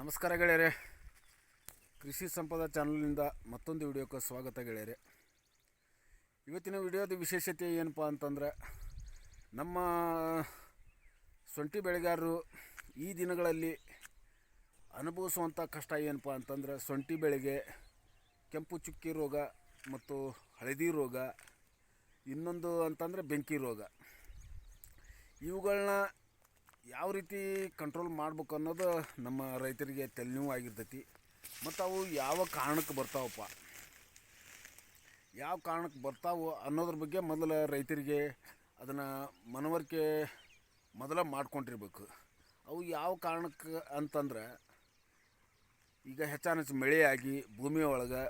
ನಮಸ್ಕಾರ ಗೆಳೆಯರೆ, ಕೃಷಿ ಸಂಪದ ಚಾನಲ್ನಿಂದ ಮತ್ತೊಂದು ವಿಡಿಯೋಕ್ಕೆ ಸ್ವಾಗತ ಗೆಳೆಯರೆ. ಇವತ್ತಿನ ವಿಡಿಯೋದ ವಿಶೇಷತೆ ಏನಪ್ಪ ಅಂತಂದರೆ, ನಮ್ಮ ಶುಂಠಿ ಬೆಳೆಗಾರರು ಈ ದಿನಗಳಲ್ಲಿ ಅನುಭವಿಸುವಂಥ ಕಷ್ಟ ಏನಪ್ಪ ಅಂತಂದರೆ, ಶುಂಠಿ ಬೆಳೆಗೆ ಕೆಂಪು ಚುಕ್ಕಿ ರೋಗ ಮತ್ತು ಹಳದಿ ರೋಗ, ಇನ್ನೊಂದು ಅಂತಂದರೆ ಬೆಂಕಿ ರೋಗ. ಇವುಗಳನ್ನ ಯಾವ ರೀತಿ ಕಂಟ್ರೋಲ್ ಮಾಡ್ಬೇಕು ಅನ್ನೋದು ನಮ್ಮ ರೈತರಿಗೆ ತಲೆನೋವು ಆಗಿರ್ತೈತಿ. ಮತ್ತು ಅವು ಯಾವ ಕಾರಣಕ್ಕೆ ಬರ್ತಾವಪ್ಪ, ಯಾವ ಕಾರಣಕ್ಕೆ ಬರ್ತಾವೆ ಅನ್ನೋದ್ರ ಬಗ್ಗೆ ಮೊದಲು ರೈತರಿಗೆ ಅದನ್ನು ಮನವರಿಕೆ ಮಾಡ್ಕೊಂಡಿರ್ಬೇಕು. ಅವು ಯಾವ ಕಾರಣಕ್ಕೆ ಅಂತಂದ್ರೆ, ಈಗ ಹೆಚ್ಚಾನೆಚ್ಚು ಮಳೆಯಾಗಿ ಭೂಮಿಯ ಒಳಗೆ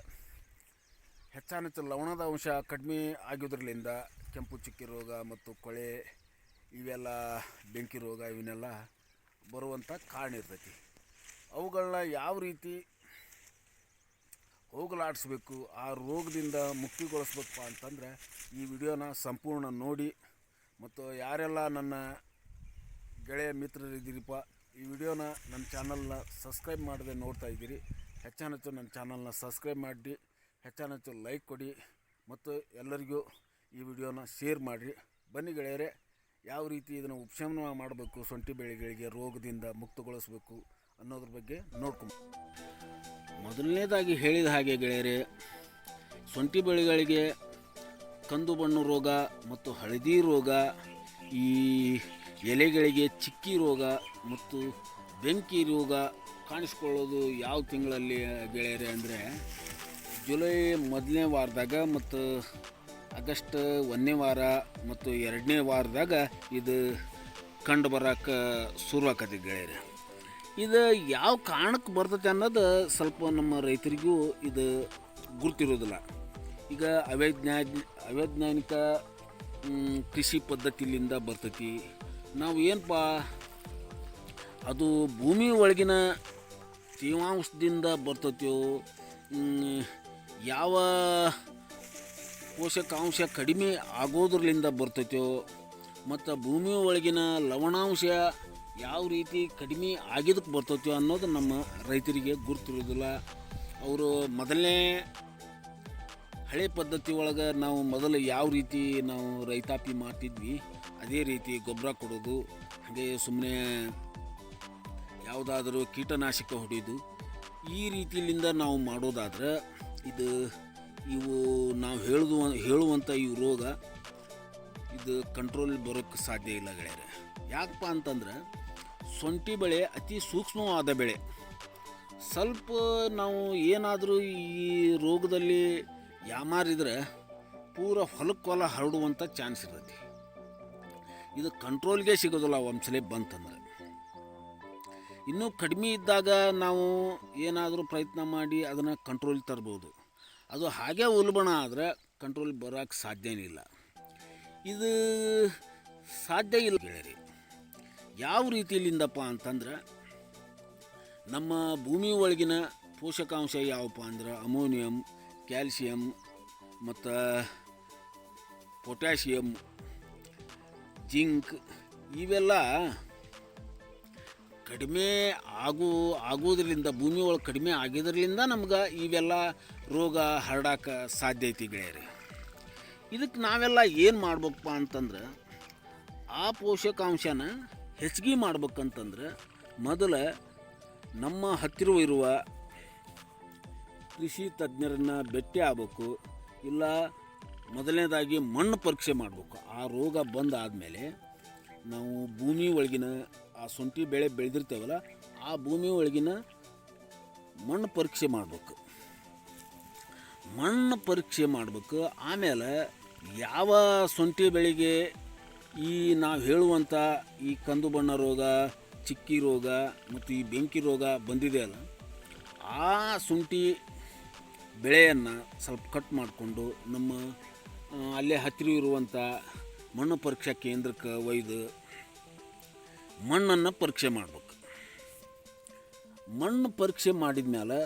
ಹೆಚ್ಚಾನೆಚ್ಚು ಲವಣದ ಅಂಶ ಕಡಿಮೆ ಆಗೋದ್ರಲ್ಲಿಂದ ಕೆಂಪು ಚುಕ್ಕಿ ರೋಗ ಮತ್ತು ಕೊಳೆ ಇವೆಲ್ಲ ಬೆಂಕಿ ರೋಗ ಇವನ್ನೆಲ್ಲ ಬರುವಂಥ ಕಾರಣ ಇರ್ತೈತಿ. ಅವುಗಳನ್ನ ಯಾವ ರೀತಿ ಹೋಗಲಾಡಿಸ್ಬೇಕು, ಆ ರೋಗದಿಂದ ಮುಕ್ತಿಗೊಳಿಸ್ಬೇಕಪ್ಪ ಅಂತಂದರೆ ಈ ವಿಡಿಯೋನ ಸಂಪೂರ್ಣ ನೋಡಿ. ಮತ್ತು ಯಾರೆಲ್ಲ ನನ್ನ ಗೆಳೆಯ ಮಿತ್ರರಿದ್ದೀರಿಪ್ಪ, ಈ ವಿಡಿಯೋನ ನನ್ನ ಚಾನಲ್ನ ಸಬ್ಸ್ಕ್ರೈಬ್ ಮಾಡದೆ ನೋಡ್ತಾ ಇದ್ದೀರಿ, ಹೆಚ್ಚಾನೆಚ್ಚು ನನ್ನ ಚಾನಲ್ನ ಸಬ್ಸ್ಕ್ರೈಬ್ ಮಾಡಿ, ಹೆಚ್ಚಾನೆಚ್ಚು ಲೈಕ್ ಕೊಡಿ ಮತ್ತು ಎಲ್ಲರಿಗೂ ಈ ವಿಡಿಯೋನ ಶೇರ್ ಮಾಡಿರಿ. ಬನ್ನಿ ಗೆಳೆಯರೆ, ಯಾವ ರೀತಿ ಇದನ್ನು ಉಪಶಮನ ಮಾಡಬೇಕು, ಶುಂಠಿ ಬೆಳೆಗಳಿಗೆ ರೋಗದಿಂದ ಮುಕ್ತಗೊಳಿಸಬೇಕು ಅನ್ನೋದ್ರ ಬಗ್ಗೆ ನೋಡ್ಕೊಂಡು. ಮೊದಲನೇದಾಗಿ ಹೇಳಿದ ಹಾಗೆ ಗೆಳೆಯರೆ, ಶುಂಠಿ ಬೆಳೆಗಳಿಗೆ ಕಂದು ಬಣ್ಣ ರೋಗ ಮತ್ತು ಹಳದಿ ರೋಗ, ಈ ಎಲೆಗಳಿಗೆ ಚಿಕ್ಕಿ ರೋಗ ಮತ್ತು ಬೆಂಕಿ ರೋಗ ಕಾಣಿಸ್ಕೊಳ್ಳೋದು ಯಾವ ತಿಂಗಳಲ್ಲಿ ಗೆಳೆಯರೆ ಅಂದರೆ, ಜುಲೈ ಮೊದಲನೇ ವಾರದಾಗ ಮತ್ತು ಆಗಸ್ಟ್ 1ನೇ ವಾರ ಮತ್ತು 2ನೇ ವಾರದಾಗ ಇದು ಕಂಡು ಬರೋಕ್ಕೆ ಶುರು ಆಕತಿ ಗೆಳೆಯರೆ. ಇದು ಯಾವ ಕಾರಣಕ್ಕೆ ಬರ್ತೈತೆ ಅನ್ನೋದು ಸ್ವಲ್ಪ ನಮ್ಮ ರೈತರಿಗೂ ಇದು ಗುರ್ತಿರೋದಿಲ್ಲ. ಈಗ ಅವೈಜ್ಞಾನಿಕ ಕೃಷಿ ಪದ್ಧತಿಯಿಂದ ಬರ್ತೈತಿ. ನಾವು ಏನಪ್ಪ, ಅದು ಭೂಮಿ ಒಳಗಿನ ತೇವಾಂಶದಿಂದ ಬರ್ತೈತೋ, ಯಾವ ಪೋಷಕಾಂಶ ಕಡಿಮೆ ಆಗೋದ್ರಲ್ಲಿಂದ ಬರ್ತೈತೋ, ಮತ್ತು ಭೂಮಿ ಒಳಗಿನ ಲವಣಾಂಶ ಯಾವ ರೀತಿ ಕಡಿಮೆ ಆಗಿದ್ದಕ್ಕೆ ಬರ್ತೈತೋ ಅನ್ನೋದು ನಮ್ಮ ರೈತರಿಗೆ ಗುರ್ತಿರೋದಿಲ್ಲ. ಅವರು ಮೊದಲನೇ ಹಳೆ ಪದ್ಧತಿ ಒಳಗೆ ನಾವು ಮೊದಲು ಯಾವ ರೀತಿ ನಾವು ರೈತಾಪಿ ಮಾಡ್ತಿದ್ವಿ ಅದೇ ರೀತಿ ಗೊಬ್ಬರ ಕೊಡೋದು, ಹಾಗೆ ಸುಮ್ಮನೆ ಯಾವುದಾದ್ರೂ ಕೀಟನಾಶಕ ಹೊಡೆಯೋದು, ಈ ರೀತಿಯಿಂದ ನಾವು ಮಾಡೋದಾದ್ರೆ ಇವು ನಾವು ಹೇಳುವಂಥ ಈ ರೋಗ ಇದು ಕಂಟ್ರೋಲ್ ಬರೋಕ್ಕೆ ಸಾಧ್ಯ ಇಲ್ಲ ಗೆಳೆಯರೆ. ಯಾಕಪ್ಪ ಅಂತಂದ್ರೆ, ಶುಂಠಿ ಬೆಳೆ ಅತಿ ಸೂಕ್ಷ್ಮವಾದ ಬೆಳೆ. ಸ್ವಲ್ಪ ನಾವು ಏನಾದರೂ ಈ ರೋಗದಲ್ಲಿ ಯಾಮಾರಿದ್ರೆ ಪೂರ ಹೊಲ ಹರಡುವಂಥ ಚಾನ್ಸ್ ಇರ್ತೈತಿ. ಇದು ಕಂಟ್ರೋಲ್ಗೆ ಸಿಗೋದಿಲ್ಲ ಒಂದ್ಸಲ ಬಂತಂದ್ರೆ. ಇನ್ನೂ ಕಡಿಮೆ ಇದ್ದಾಗ ನಾವು ಏನಾದರೂ ಪ್ರಯತ್ನ ಮಾಡಿ ಅದನ್ನು ಕಂಟ್ರೋಲ್ ತರ್ಬೋದು. ಅದು ಹಾಗೆ ಉಲ್ಬಣ ಆದರೆ ಕಂಟ್ರೋಲ್ ಬರೋಕ್ಕೆ ಸಾಧ್ಯನೇ ಇಲ್ಲ. ಇದು ಸಾಧ್ಯ ಇಲ್ಲ ಗೆಳೆಯರಿ. ಯಾವ ರೀತಿಯಲ್ಲಿಂದಪ್ಪ ಅಂತಂದ್ರೆ, ನಮ್ಮ ಭೂಮಿ ಒಳಗಿನ ಪೋಷಕಾಂಶ ಯಾವಪ್ಪ ಅಂದ್ರೆ ಅಮೋನಿಯಂ, ಕ್ಯಾಲ್ಸಿಯಂ ಮತ್ತು ಪೊಟ್ಯಾಷಿಯಂ, ಜಿಂಕ್ ಇವೆಲ್ಲ ಕಡಿಮೆ ಆಗೋದ್ರಿಂದ, ಭೂಮಿ ಒಳಗೆ ಕಡಿಮೆ ಆಗಿದ್ರಲಿಂದ ನಮ್ಗೆ ಇವೆಲ್ಲ ರೋಗ ಹರಡಕ್ಕೆ ಸಾಧ್ಯ ಐತಿ ಗೆಳೆಯರಿ. ಇದಕ್ಕೆ ನಾವೆಲ್ಲ ಏನು ಮಾಡ್ಬೇಕಪ್ಪ ಅಂತಂದ್ರೆ, ಆ ಪೋಷಕಾಂಶನ ಹೆಚ್ಚಿಗೆ ಮಾಡ್ಬೇಕಂತಂದ್ರೆ ಮೊದಲು ನಮ್ಮ ಹತ್ತಿರ ಇರುವ ಕೃಷಿ ತಜ್ಞರನ್ನು ಭೇಟಿ ಆಗಬೇಕು. ಇಲ್ಲ ಮೊದಲನೇದಾಗಿ ಮಣ್ಣು ಪರೀಕ್ಷೆ ಮಾಡಬೇಕು. ಆ ರೋಗ ಬಂದಾದಮೇಲೆ ನಾವು ಭೂಮಿ ಒಳಗಿನ ಆ ಶುಂಠಿ ಬೆಳೆ ಬೆಳೆದಿರ್ತೇವಲ್ಲ, ಆ ಭೂಮಿ ಒಳಗಿನ ಮಣ್ಣು ಪರೀಕ್ಷೆ ಮಾಡಬೇಕು. ಆಮೇಲೆ ಯಾವ ಶುಂಠಿ ಬೆಳೆಗೆ ಈ ನಾವು ಹೇಳುವಂಥ ಈ ಕಂದು ಬಣ್ಣ ರೋಗ, ಚಿಕ್ಕಿ ರೋಗ ಮತ್ತು ಈ ಬೆಂಕಿ ರೋಗ ಬಂದಿದೆ ಅಲ್ಲ, ಆ ಶುಂಠಿ ಬೆಳೆಯನ್ನು ಸ್ವಲ್ಪ ಕಟ್ ಮಾಡಿಕೊಂಡು ನಮ್ಮ ಅಲ್ಲೇ ಹತ್ತಿರ ಇರುವಂಥ ಮಣ್ಣು ಪರೀಕ್ಷಾ ಕೇಂದ್ರಕ್ಕೆ ಒಯ್ದು ಮಣ್ಣನ್ನು ಪರೀಕ್ಷೆ ಮಾಡಬೇಕು. ಮಣ್ಣು ಪರೀಕ್ಷೆ ಮಾಡಿದ ಮೇಲೆ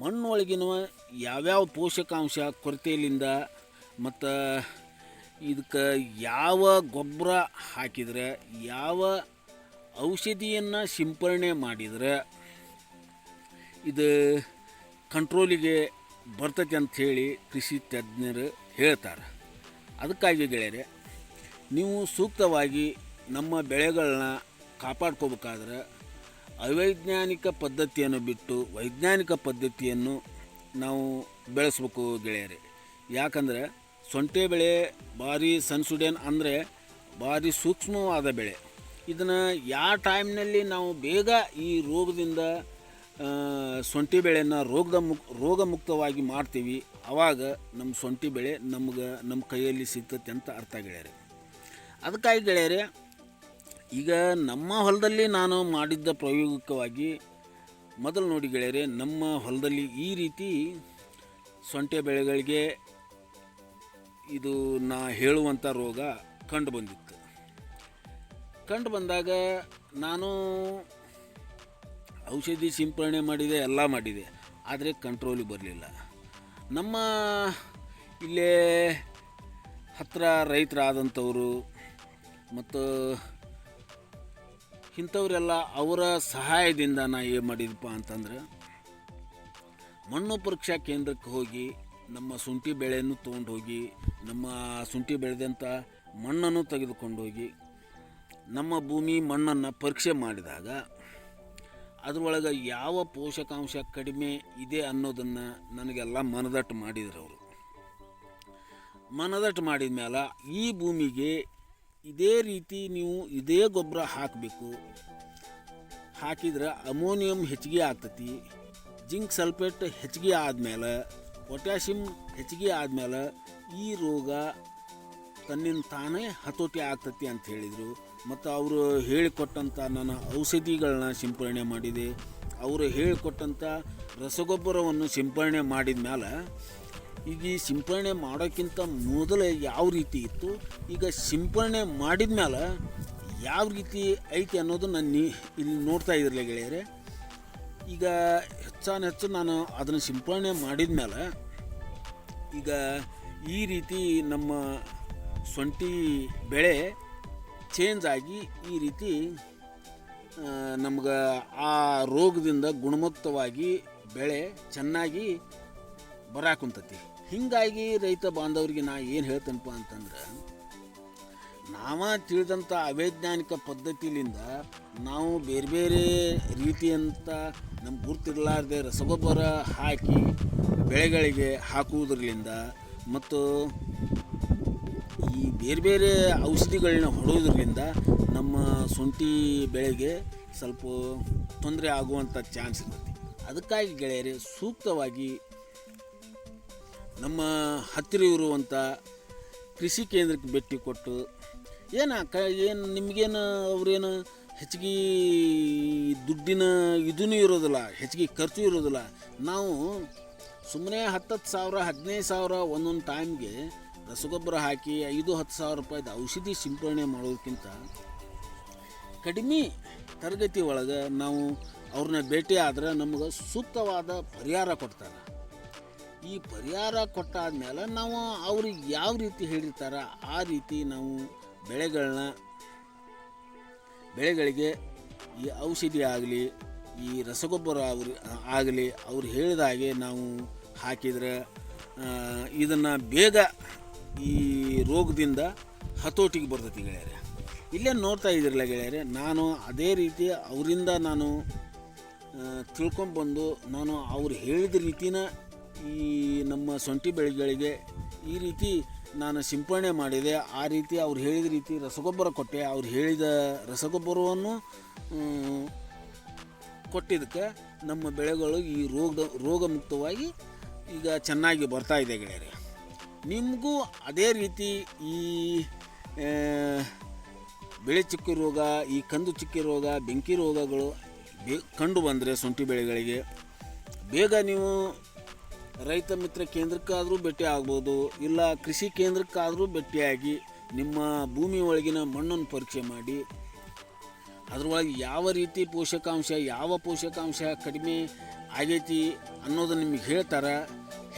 ಮಣ್ಣೊಳಗಿನ ಯಾವ್ಯಾವ ಪೋಷಕಾಂಶ ಕೊರತೆಯಿಂದ ಮತ್ತು ಇದಕ್ಕೆ ಯಾವ ಗೊಬ್ಬರ ಹಾಕಿದರೆ, ಯಾವ ಔಷಧಿಯನ್ನು ಸಿಂಪರಣೆ ಮಾಡಿದರೆ ಇದು ಕಂಟ್ರೋಲಿಗೆ ಬರ್ತೈತೆ ಅಂಥೇಳಿ ಕೃಷಿ ತಜ್ಞರು ಹೇಳ್ತಾರೆ. ಅದಕ್ಕಾಗಿ ಗೆಳೆಯರೆ, ನೀವು ಸೂಕ್ತವಾಗಿ ನಮ್ಮ ಬೆಳೆಗಳನ್ನ ಕಾಪಾಡ್ಕೋಬೇಕಾದ್ರೆ ಅವೈಜ್ಞಾನಿಕ ಪದ್ಧತಿಯನ್ನು ಬಿಟ್ಟು ವೈಜ್ಞಾನಿಕ ಪದ್ಧತಿಯನ್ನು ನಾವು ಬೆಳೆಸ್ಬೇಕು ಗೆಳೆಯರೆ. ಯಾಕಂದರೆ ಸೊಂಟೆ ಬೆಳೆ ಭಾರಿ ಸೆನ್ಸಿಟಿವ್ ಅಂದರೆ ಭಾರಿ ಸೂಕ್ಷ್ಮವಾದ ಬೆಳೆ. ಇದನ್ನು ಯಾವ ಟೈಮ್ನಲ್ಲಿ ನಾವು ಬೇಗ ಈ ರೋಗದಿಂದ ಸೊಂಟಿ ಬೆಳೆಯನ್ನು ರೋಗ ಮುಕ್ತವಾಗಿ ಮಾಡ್ತೀವಿ, ಆವಾಗ ನಮ್ಮ ಸೊಂಟಿ ಬೆಳೆ ನಮ್ಮ ಕೈಯಲ್ಲಿ ಸಿಗ್ತೈತೆ ಅಂತ ಅರ್ಥ ಗೆಳೆಯರೆ. ಅದಕ್ಕಾಗಿ ಗೆಳೆಯರೆ, ಈಗ ನಮ್ಮ ಹೊಲದಲ್ಲಿ ನಾನು ಮಾಡಿದ್ದ ಪ್ರಾಯೋಗಿಕವಾಗಿ ಮೊದಲು ನೋಡಿ ಗೆಳೆಯರೆ, ನಮ್ಮ ಹೊಲದಲ್ಲಿ ಈ ರೀತಿ ಸೊಂಟೆ ಬೆಳೆಗಳಿಗೆ ಇದು ನಾ ಹೇಳುವಂಥ ರೋಗ ಕಂಡು ಬಂದಿತ್ತು. ಕಂಡು ಬಂದಾಗ ನಾನು ಔಷಧಿ ಸಿಂಪರಣೆ ಮಾಡಿದೆ, ಎಲ್ಲ ಮಾಡಿದೆ, ಆದರೆ ಕಂಟ್ರೋಲಿಗೆ ಬರಲಿಲ್ಲ. ನಮ್ಮ ಇಲ್ಲೇ ಹತ್ತಿರ ರೈತರಾದಂಥವರು ಮತ್ತು ಇಂಥವರೆಲ್ಲ ಅವರ ಸಹಾಯದಿಂದ ನಾ ಏನು ಮಾಡಿದಪ್ಪ ಅಂತಂದ್ರೆ, ಮಣ್ಣು ಪರೀಕ್ಷಾ ಕೇಂದ್ರಕ್ಕೆ ಹೋಗಿ ನಮ್ಮ ಶುಂಠಿ ಬೆಳೆಯನ್ನು ತೊಗೊಂಡು ಹೋಗಿ ನಮ್ಮ ಶುಂಠಿ ಬೆಳೆದಂಥ ಮಣ್ಣನ್ನು ತೆಗೆದುಕೊಂಡು ಹೋಗಿ ನಮ್ಮ ಭೂಮಿ ಮಣ್ಣನ್ನು ಪರೀಕ್ಷೆ ಮಾಡಿದಾಗ ಅದರೊಳಗೆ ಯಾವ ಪೋಷಕಾಂಶ ಕಡಿಮೆ ಇದೆ ಅನ್ನೋದನ್ನು ನನಗೆಲ್ಲ ಮನದಟ್ಟು ಮಾಡಿದ್ರು ಅವರು. ಮನದಟ್ಟು ಮಾಡಿದ ಮೇಲೆ ಈ ಭೂಮಿಗೆ ಇದೇ ರೀತಿ ನೀವು ಇದೇ ಗೊಬ್ಬರ ಹಾಕಬೇಕು, ಹಾಕಿದ್ರೆ ಅಮೋನಿಯಂ ಹೆಚ್ಚಿಗೆ ಆಗ್ತತಿ, ಜಿಂಕ್ ಸಲ್ಫೇಟ್ ಹೆಚ್ಚಿಗೆ ಆದಮೇಲೆ, ಪೊಟ್ಯಾಷಿಯಮ್ ಹೆಚ್ಚಿಗೆ ಆದಮೇಲೆ ಈ ರೋಗ ತನ್ನಿಂದ ತಾನೇ ಹತೋಟಿ ಆಗ್ತತಿ ಅಂತ ಹೇಳಿದರು. ಮತ್ತು ಅವರು ಹೇಳಿಕೊಟ್ಟಂಥ ನನ್ನ ಔಷಧಿಗಳನ್ನ ಸಿಂಪರಣೆ ಮಾಡಿದೆ. ಅವರು ಹೇಳಿಕೊಟ್ಟಂಥ ರಸಗೊಬ್ಬರವನ್ನು ಸಿಂಪರಣೆ ಮಾಡಿದ ಮೇಲೆ, ಈಗ ಈ ಸಿಂಪರಣೆ ಮಾಡೋಕ್ಕಿಂತ ಮೊದಲು ಯಾವ ರೀತಿ ಇತ್ತು, ಈಗ ಸಿಂಪರಣೆ ಮಾಡಿದ ಮೇಲೆ ಯಾವ ರೀತಿ ಐತಿ ಅನ್ನೋದು ನಾನು ಇಲ್ಲಿ ನೋಡ್ತಾ ಇದ್ರಲ್ಲ ಗೆಳೆಯರೆ. ಈಗ ಹೆಚ್ಚು ನಾನು ಅದನ್ನು ಸಿಂಪರಣೆ ಮಾಡಿದ ಮೇಲೆ ಈಗ ಈ ರೀತಿ ನಮ್ಮ ಸೊಂಟಿ ಬೆಳೆ ಚೇಂಜ್ ಆಗಿ ಈ ರೀತಿ ನಮ್ಗೆ ಆ ರೋಗದಿಂದ ಗುಣಮುಕ್ತವಾಗಿ ಬೆಳೆ ಚೆನ್ನಾಗಿ ಬರಾಕುಂತತಿ. ಹೀಗಾಗಿ ರೈತ ಬಾಂಧವರಿಗೆ ನಾ ಏನು ಹೇಳ್ತೇನಪ್ಪ ಅಂತಂದ್ರೆ, ನಾವು ತಿಳಿದಂಥ ಅವೈಜ್ಞಾನಿಕ ಪದ್ಧತಿಯಿಂದ ನಾವು ಬೇರೆ ಬೇರೆ ರೀತಿಯಂಥ ನಮ್ಗೆ ಗುರ್ತಿರಲಾರ್ದೆ ರಸಗೊಬ್ಬರ ಹಾಕಿ ಬೆಳೆಗಳಿಗೆ ಹಾಕುವುದರಿಂದ ಮತ್ತು ಈ ಬೇರೆ ಬೇರೆ ಔಷಧಿಗಳನ್ನ ಹೊಡೋದ್ರಿಂದ ನಮ್ಮ ಶುಂಠಿ ಬೆಳೆಗೆ ಸ್ವಲ್ಪ ತೊಂದರೆ ಆಗುವಂಥ ಚಾನ್ಸ್ ಇರ್ತೈತಿ. ಅದಕ್ಕಾಗಿ ಗೆಳೆಯರೆ, ಸೂಕ್ತವಾಗಿ ನಮ್ಮ ಹತ್ತಿರ ಇರುವಂಥ ಕೃಷಿ ಕೇಂದ್ರಕ್ಕೆ ಭೇಟಿ ಕೊಟ್ಟು ಏನು ನಿಮಗೇನು ಅವರೇನು ಹೆಚ್ಚಿಗೆ ದುಡ್ಡಿನ ಇದೂ ಇರೋದಿಲ್ಲ, ಹೆಚ್ಚಿಗೆ ಖರ್ಚು ಇರೋದಿಲ್ಲ. ನಾವು ಸುಮ್ಮನೆ 10,000 15,000 ಒಂದೊಂದು ಟೈಮ್ಗೆ ರಸಗೊಬ್ಬರ ಹಾಕಿ 5-10 ಸಾವಿರ ರೂಪಾಯಿದ ಔಷಧಿ ಸಿಂಪರಣೆ ಮಾಡೋದಕ್ಕಿಂತ ಕಡಿಮೆ ತರಗತಿ ಒಳಗೆ ನಾವು ಅವ್ರನ್ನ ಭೇಟಿ ಆದ್ರೆ ನಮಗೆ ಸೂಕ್ತವಾದ ಪರಿಹಾರ ಕೊಡ್ತಾರೆ. ಈ ಪರಿಹಾರ ಕೊಟ್ಟಾದ್ಮೇಲೆ ನಾವು ಅವ್ರಿಗೆ ಯಾವ ರೀತಿ ಹೇಳಿರ್ತಾರೆ ಆ ರೀತಿ ನಾವು ಬೆಳೆಗಳಿಗೆ ಈ ಔಷಧಿ ಆಗಲಿ ಈ ರಸಗೊಬ್ಬರ ಆಗಲಿ ಅವ್ರು ಹೇಳಿದ ಹಾಗೆ ನಾವು ಹಾಕಿದರೆ ಇದನ್ನು ಬೇಗ ಈ ರೋಗದಿಂದ ಹತೋಟಿಗೆ ಬರ್ತೈತಿ ಗೆಳೆಯರೆ. ಇಲ್ಲೇ ನೋಡ್ತಾ ಇದ್ದಿರಲ್ಲ ಗೆಳೆಯರೆ, ನಾನು ಅದೇ ರೀತಿ ಅವರಿಂದ ನಾನು ತಿಳ್ಕೊಂಬಂದು ನಾನು ಅವ್ರು ಹೇಳಿದ ರೀತಿನ ಈ ನಮ್ಮ ಸೊಂಟಿ ಬೆಳೆಗಳಿಗೆ ಈ ರೀತಿ ನಾನು ಸಿಂಪರಣೆ ಮಾಡಿದೆ. ಆ ರೀತಿ ಅವ್ರು ಹೇಳಿದ ರೀತಿ ರಸಗೊಬ್ಬರ ಕೊಟ್ಟೆ. ಅವ್ರು ಹೇಳಿದ ರಸಗೊಬ್ಬರವನ್ನು ಕೊಟ್ಟಿದ್ದಕ್ಕೆ ನಮ್ಮ ಬೆಳೆಗಳು ಈ ರೋಗ ಮುಕ್ತವಾಗಿ ಈಗ ಚೆನ್ನಾಗಿ ಬರ್ತಾ ಇದೆ ಗೆಳೆಯರೆ. ನಿಮಗೂ ಅದೇ ರೀತಿ ಈ ಬೆಳೆ ಚುಕ್ಕಿ ರೋಗ, ಈ ಕಂದು ಚುಕ್ಕಿ ರೋಗ, ಬೆಂಕಿ ರೋಗಗಳು ಕಂಡು ಬಂದರೆ ಶುಂಠಿ ಬೆಳೆಗಳಿಗೆ ಬೇಗ ನೀವು ರೈತ ಮಿತ್ರ ಕೇಂದ್ರಕ್ಕಾದರೂ ಭೇಟಿ ಆಗ್ಬೋದು, ಇಲ್ಲ ಕೃಷಿ ಕೇಂದ್ರಕ್ಕಾದರೂ ಭೇಟಿಯಾಗಿ ನಿಮ್ಮ ಭೂಮಿ ಒಳಗಿನ ಮಣ್ಣನ್ನು ಪರೀಕ್ಷೆ ಮಾಡಿ ಅದರೊಳಗೆ ಯಾವ ರೀತಿ ಯಾವ ಪೋಷಕಾಂಶ ಕಡಿಮೆ ಆಗೈತಿ ಅನ್ನೋದು ನಿಮಗೆ ಹೇಳ್ತಾರೆ.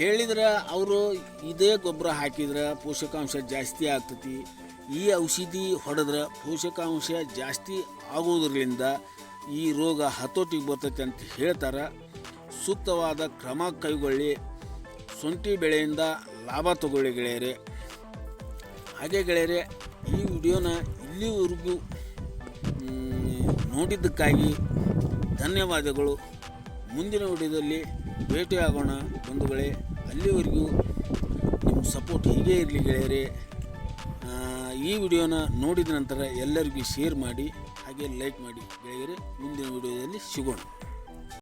ಹೇಳಿದ್ರೆ ಅವರು ಇದೇ ಗೊಬ್ಬರ ಹಾಕಿದ್ರೆ ಪೋಷಕಾಂಶ ಜಾಸ್ತಿ ಆಗ್ತೈತಿ, ಈ ಔಷಧಿ ಹೊಡೆದ್ರೆ ಪೋಷಕಾಂಶ ಜಾಸ್ತಿ ಆಗೋದ್ರಿಂದ ಈ ರೋಗ ಹತೋಟಿಗೆ ಬರ್ತೈತೆ ಅಂತ ಹೇಳ್ತಾರೆ. ಸೂಕ್ತವಾದ ಕ್ರಮ ಕೈಗೊಳ್ಳಿ. ಶುಂಠಿ ಬೆಳೆಯಿಂದ ಲಾಭ ತಗೊಳ್ಳಿ ಗೆಳೆಯರೆ. ಹಾಗೆ ಗೆಳೆಯರೆ, ಈ ವಿಡಿಯೋನ ಇಲ್ಲಿವರೆಗೂ ನೋಡಿದ್ದಕ್ಕಾಗಿ ಧನ್ಯವಾದಗಳು. ಮುಂದಿನ ವಿಡಿಯೋದಲ್ಲಿ ಭೇಟಿಯಾಗೋಣ ಬಂಧುಗಳೇ. ಅಲ್ಲಿವರೆಗೂ ನಿಮ್ಮ ಸಪೋರ್ಟ್ ಹೀಗೇ ಇರಲಿ ಗೆಳೆಯರೆ. ಈ ವಿಡಿಯೋನ ನೋಡಿದ ನಂತರ ಎಲ್ಲರಿಗೂ ಶೇರ್ ಮಾಡಿ, ಹಾಗೆ ಲೈಕ್ ಮಾಡಿ ಗೆಳೆಯರೆ. ಮುಂದಿನ ವಿಡಿಯೋದಲ್ಲಿ ಸಿಗೋಣ.